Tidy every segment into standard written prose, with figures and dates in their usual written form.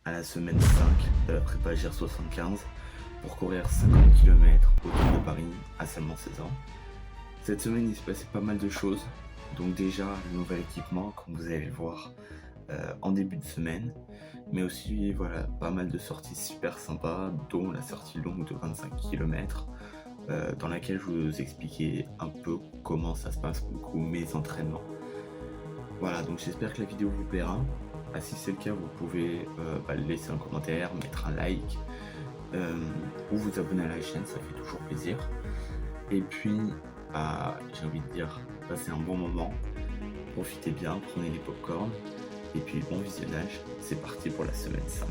à la semaine 5 de la prépa GR75 pour courir 50 km autour de Paris à seulement 16 ans. Cette semaine, il se passait pas mal de choses. Donc déjà, le nouvel équipement, comme vous allez le voir en début de semaine. Mais aussi, voilà, pas mal de sorties super sympas, dont la sortie longue de 25 km, dans laquelle je vous expliquais un peu comment ça se passe, beaucoup mes entraînements. Voilà, donc j'espère que la vidéo vous plaira. Si c'est le cas, vous pouvez laisser un commentaire, mettre un like, ou vous abonner à la chaîne, ça fait toujours plaisir. Et puis, j'ai envie de dire, passez un bon moment, profitez bien, prenez les popcorn, et puis bon visionnage, c'est parti pour la semaine 5.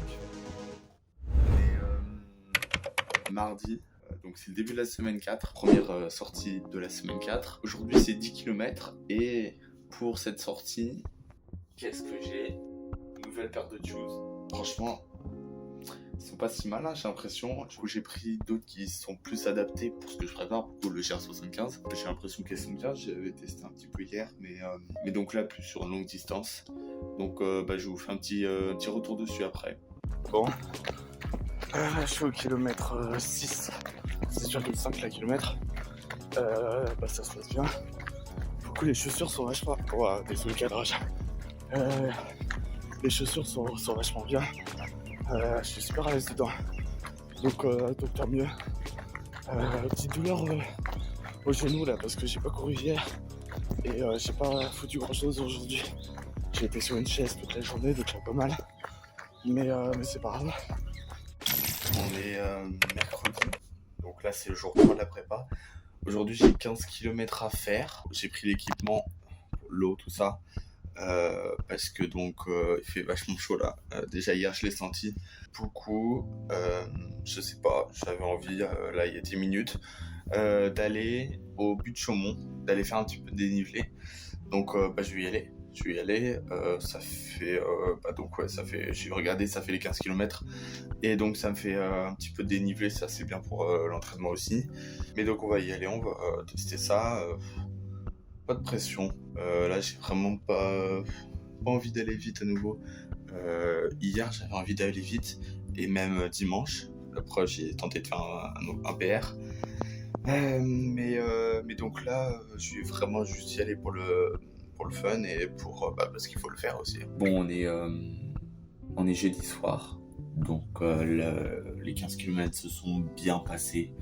Mardi, donc c'est le début de la semaine 4, première sortie de la semaine 4. Aujourd'hui c'est 10 km, et pour cette sortie, qu'est-ce que j'ai? Nouvelle paire de shoes. Franchement, ils sont pas si mal, hein, j'ai l'impression. Du coup, j'ai pris d'autres qui sont plus adaptés pour ce que je prépare, pour le GR75. J'ai l'impression qu'elles sont bien. J'avais testé un petit peu hier, mais donc là, plus sur une longue distance. Donc, je vous fais un petit retour dessus après. Bon, je suis au kilomètre 6, 6,5 la kilomètre. Ça se passe bien. Du coup, les chaussures sont vachement... Ouah, désolé le cadrage. Les chaussures sont vachement bien. Je suis super à l'aise dedans. Donc tant mieux. Petite douleur au genou là parce que j'ai pas couru hier. Et j'ai pas foutu grand chose aujourd'hui. J'ai été sur une chaise toute la journée, donc j'ai pas mal. Mais c'est pas grave. On est mercredi. Donc là, c'est le jour 3 de la prépa. Aujourd'hui, j'ai 15 km à faire. J'ai pris l'équipement, l'eau, tout ça. Parce que donc il fait vachement chaud là. Déjà hier je l'ai senti beaucoup. Je sais pas, j'avais envie là il y a 10 minutes d'aller au but de Chaumont, d'aller faire un petit peu de dénivelé. Donc je vais y aller. Ça fait j'ai regardé, ça fait les 15 km et donc ça me fait un petit peu de dénivelé, ça c'est bien pour l'entraînement aussi. Mais donc on va y aller, on va tester ça. Pas de pression. Là, j'ai vraiment pas envie d'aller vite à nouveau. Hier, j'avais envie d'aller vite, et même dimanche. Après, j'ai tenté de faire un PR. Mais donc là, je vais vraiment juste y aller pour le fun et parce qu'il faut le faire aussi. Bon, on est jeudi soir, donc les 15 km se sont bien passés.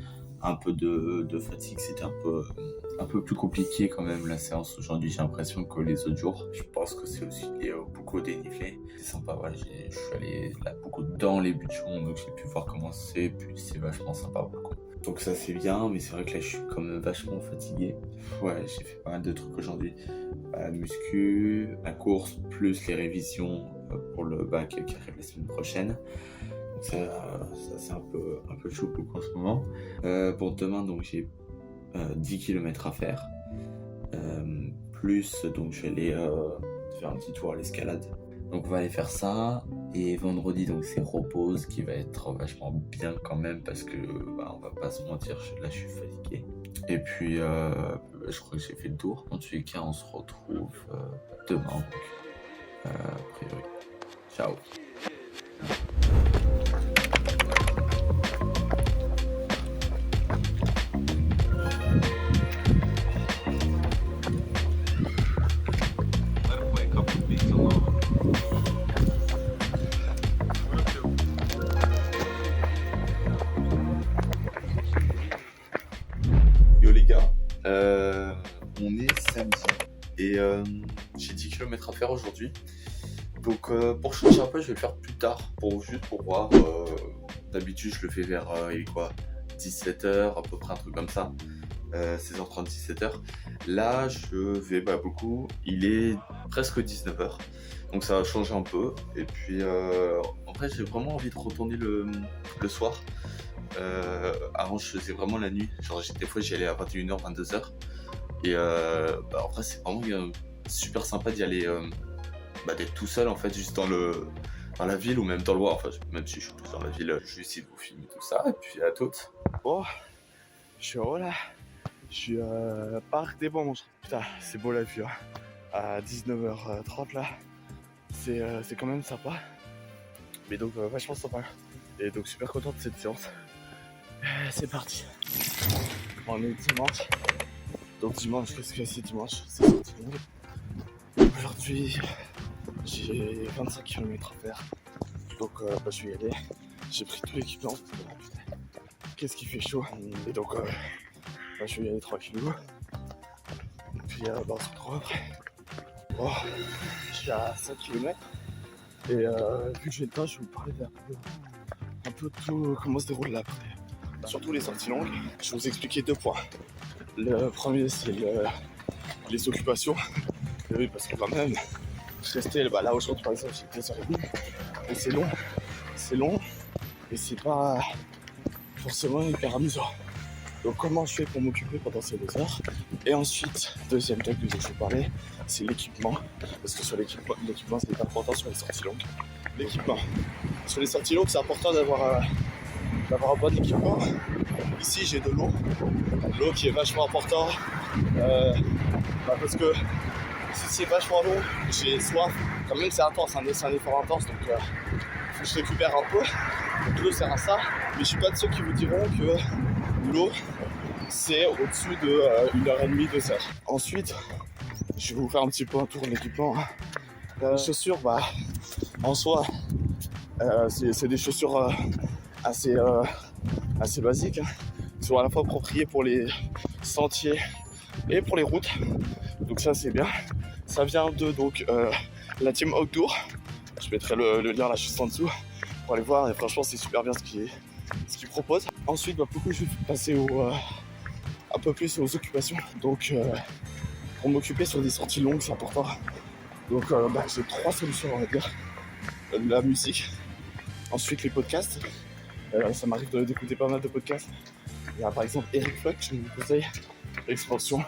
Un peu de fatigue, c'était un peu plus compliqué quand même la séance aujourd'hui, j'ai l'impression que les autres jours. Je pense que c'est aussi lié beaucoup au dénivelé. C'est sympa, ouais, je suis allé là beaucoup dans les bûcherons, donc j'ai pu voir comment c'est, puis c'est vachement sympa pour le coup. Donc ça c'est bien, mais c'est vrai que là je suis quand même vachement fatigué. Ouais, j'ai fait pas mal de trucs aujourd'hui. La muscu, la course, plus les révisions pour le bac qui arrive la semaine prochaine. Donc ça c'est un peu chaud en ce moment. Pour demain, donc j'ai 10 km à faire. Plus, donc je vais aller faire un petit tour à l'escalade. Donc on va aller faire ça. Et vendredi, donc c'est repose qui va être vachement bien quand même parce que on va pas se mentir, là je suis fatigué. Et puis je crois que j'ai fait le tour. En tous les cas, on se retrouve demain. Donc, a priori. Ciao. Yo les gars, on est samedi et j'ai 10 km à faire aujourd'hui. Donc pour changer un peu, je vais le faire plus tard, juste pour voir. D'habitude, je le fais vers 17h, à peu près un truc comme ça. 16h30, 17h. Là, je vais beaucoup. Il est presque 19h. Donc ça va changer un peu. Et puis en fait, j'ai vraiment envie de retourner le soir. Avant, je faisais vraiment la nuit. Genre, des fois, j'y allais à 21h, 22h. Et en vrai, c'est vraiment super sympa d'y aller. D'être tout seul en fait, juste dans la ville ou même dans le bois. Enfin, même si je suis plus dans la ville, je vais essayer de vous filmer tout ça. Et puis à toutes. Bon, je suis heureux là. Je suis Parc des Banges. Putain, c'est beau la vue. Hein. À 19h30 là, c'est quand même sympa. Mais donc vachement sympa. Et donc super content de cette séance. C'est parti. On est dimanche. Donc dimanche, qu'est-ce que c'est dimanche? C'est sorti long. Aujourd'hui, j'ai 25 km à faire. Donc je vais y aller. J'ai pris tout l'équipement. Putain, qu'est-ce qui fait chaud. Et donc je vais y aller tranquillou. Et puis on se retrouve après. Bon, je suis à 5 km. Et vu que j'ai le temps, je vais vous parler un peu tout comment se déroule là. Surtout les sorties longues. Je vais vous expliquer 2 points. Le premier, c'est les occupations. Et oui, parce que quand même, rester là aujourd'hui par exemple, j'ai 2h30. Et c'est long. Et c'est pas forcément hyper amusant. Donc comment je fais pour m'occuper pendant ces 2 heures? Et ensuite, deuxième truc que je vais parler, c'est l'équipement. Parce que sur l'équipement, c'est hyper important sur les sorties longues. L'équipement. Sur les sorties longues, c'est important d'avoir un bon équipement. Ici, j'ai de l'eau. L'eau qui est vachement important. Parce que si c'est vachement long, j'ai soif. Quand même, c'est intense, c'est un effort intense. Donc, faut que je récupère un peu. Donc, l'eau sert à ça. Mais je suis pas de ceux qui vous diront que l'eau, c'est au-dessus de 1h30, 2 heures. Ensuite, je vais vous faire un petit peu un tour de l'équipement. Les chaussures, en soi, c'est des chaussures assez basiques, qui sont à la fois appropriées pour les sentiers et pour les routes. Donc ça, c'est bien. Ça vient de la team Outdoor. Je mettrai le lien là juste en dessous pour aller voir. Et franchement, c'est super bien ce qu'ils proposent. Ensuite, beaucoup, je vais passer un peu plus aux occupations. Donc, pour m'occuper sur des sorties longues, c'est important. Donc, j'ai 3 solutions, on va dire. La musique. Ensuite, les podcasts. Ça m'arrive d'écouter pas mal de podcasts. Il y a par exemple Eric Fluck, je vous conseille. Expansion.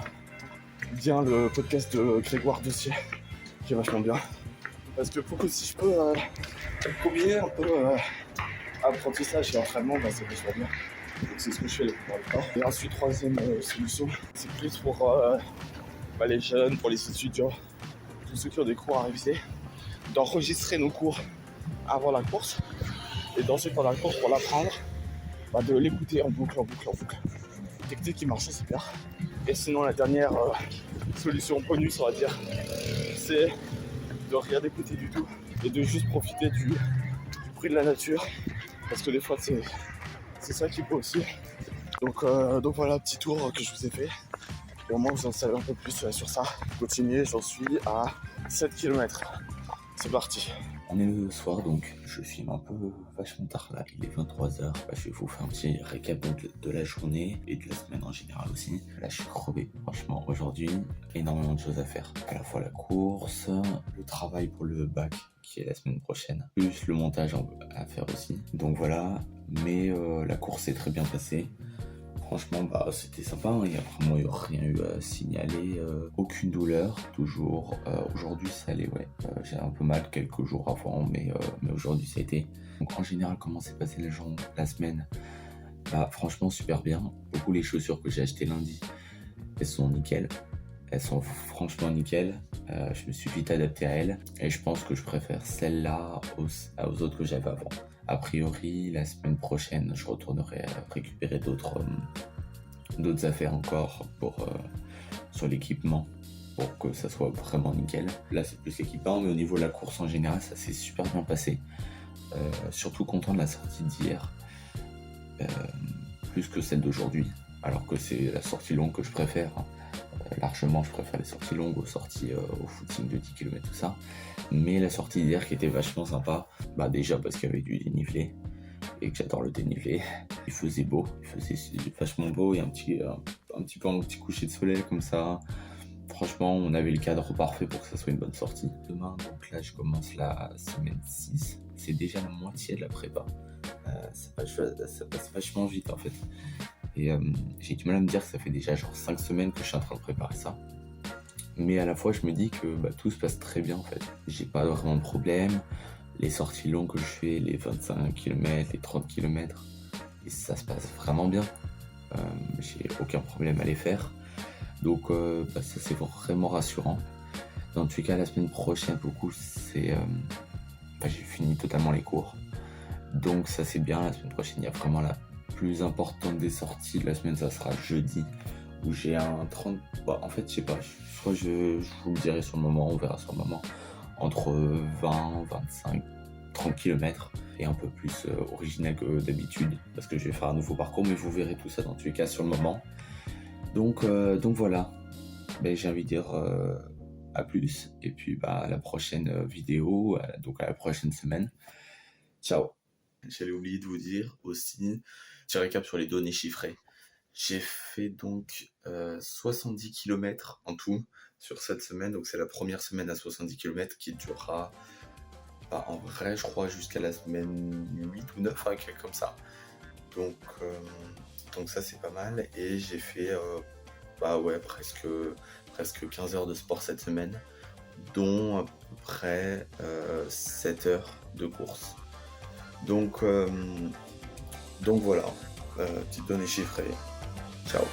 Bien le podcast de Grégoire Dossier, qui est vachement bien. Parce que pour que si je peux combiner un peu apprentissage et entraînement, c'est vachement bien. Donc c'est ce que je fais la plupart du temps. Et ensuite, troisième solution, c'est plus pour les jeunes, pour les étudiants, tous ceux qui ont des cours à réviser, d'enregistrer nos cours avant la course. Et d'ensuite, pendant la course, pour l'apprendre, de l'écouter en boucle. Une technique qui marche super. Et sinon, la dernière solution bonus, on va dire, c'est de rien écouter du tout et de juste profiter du bruit de la nature. Parce que des fois, c'est ça qui peut aussi. Donc voilà, petit tour que je vous ai fait. Et au moins, vous en savez un peu plus sur ça. Continuez, j'en suis à 7 km. C'est parti. On est le soir, donc je filme un peu vachement tard là, il est 23h. Je vais vous faire un petit récap de la journée et de la semaine en général aussi. Là je suis crevé, franchement aujourd'hui, énormément de choses à faire. À la fois la course, le travail pour le bac qui est la semaine prochaine, plus le montage à faire aussi. Donc voilà, mais la course s'est très bien passée. Franchement, c'était sympa, hein. Et après moi, il n'y a rien eu à signaler, aucune douleur, toujours. Aujourd'hui, ça allait, ouais. J'ai un peu mal quelques jours avant, mais aujourd'hui, ça a été. Donc en général, comment s'est passée la semaine? Franchement, super bien. Beaucoup les chaussures que j'ai achetées lundi, elles sont nickel. Elles sont franchement nickel. Je me suis vite adapté à elles. Et je pense que je préfère celles-là aux autres que j'avais avant. A priori, la semaine prochaine, je retournerai récupérer d'autres affaires encore sur l'équipement pour que ça soit vraiment nickel. Là, c'est plus l'équipement, mais au niveau de la course en général, ça s'est super bien passé. Surtout content de la sortie d'hier, plus que celle d'aujourd'hui, alors que c'est la sortie longue que je préfère. Largement, je préfère les sorties longues aux sorties au footing de 10 km, tout ça. Mais la sortie d'hier qui était vachement sympa, déjà parce qu'il y avait du dénivelé et que j'adore le dénivelé. Il faisait beau, il faisait vachement beau et un petit coucher de soleil comme ça. Franchement, on avait le cadre parfait pour que ça soit une bonne sortie. Demain, donc là, je commence la semaine 6. C'est déjà la moitié de la prépa. Ça passe vachement vite en fait. Et j'ai du mal à me dire que ça fait déjà genre 5 semaines que je suis en train de préparer ça. Mais à la fois, je me dis que tout se passe très bien en fait. J'ai pas vraiment de problème. Les sorties longues que je fais, les 25 km, les 30 km, et ça se passe vraiment bien. J'ai aucun problème à les faire. Donc ça c'est vraiment rassurant. Dans tous les cas, la semaine prochaine, j'ai fini totalement les cours. Donc ça c'est bien, la semaine prochaine il y a vraiment la plus importante des sorties de la semaine, ça sera jeudi, où j'ai un 30... Bah, en fait je sais pas, je crois que je vous le dirai sur le moment, on verra sur le moment, entre 20, 25, 30 km, et un peu plus original que d'habitude, parce que je vais faire un nouveau parcours, mais vous verrez tout ça dans tous les cas sur le moment. Donc voilà, j'ai envie de dire à plus, et puis à la prochaine vidéo, donc à la prochaine semaine. Ciao. J'allais oublier de vous dire aussi, petit récap sur les données chiffrées. J'ai fait donc 70 km en tout sur cette semaine, donc c'est la première semaine à 70 km qui durera, en vrai je crois jusqu'à la semaine 8 ou 9, quelque chose comme ça. Donc ça c'est pas mal, et j'ai fait presque 15 heures de sport cette semaine, dont à peu près 7 heures de course. Donc voilà, petite donnée chiffrée. Ciao.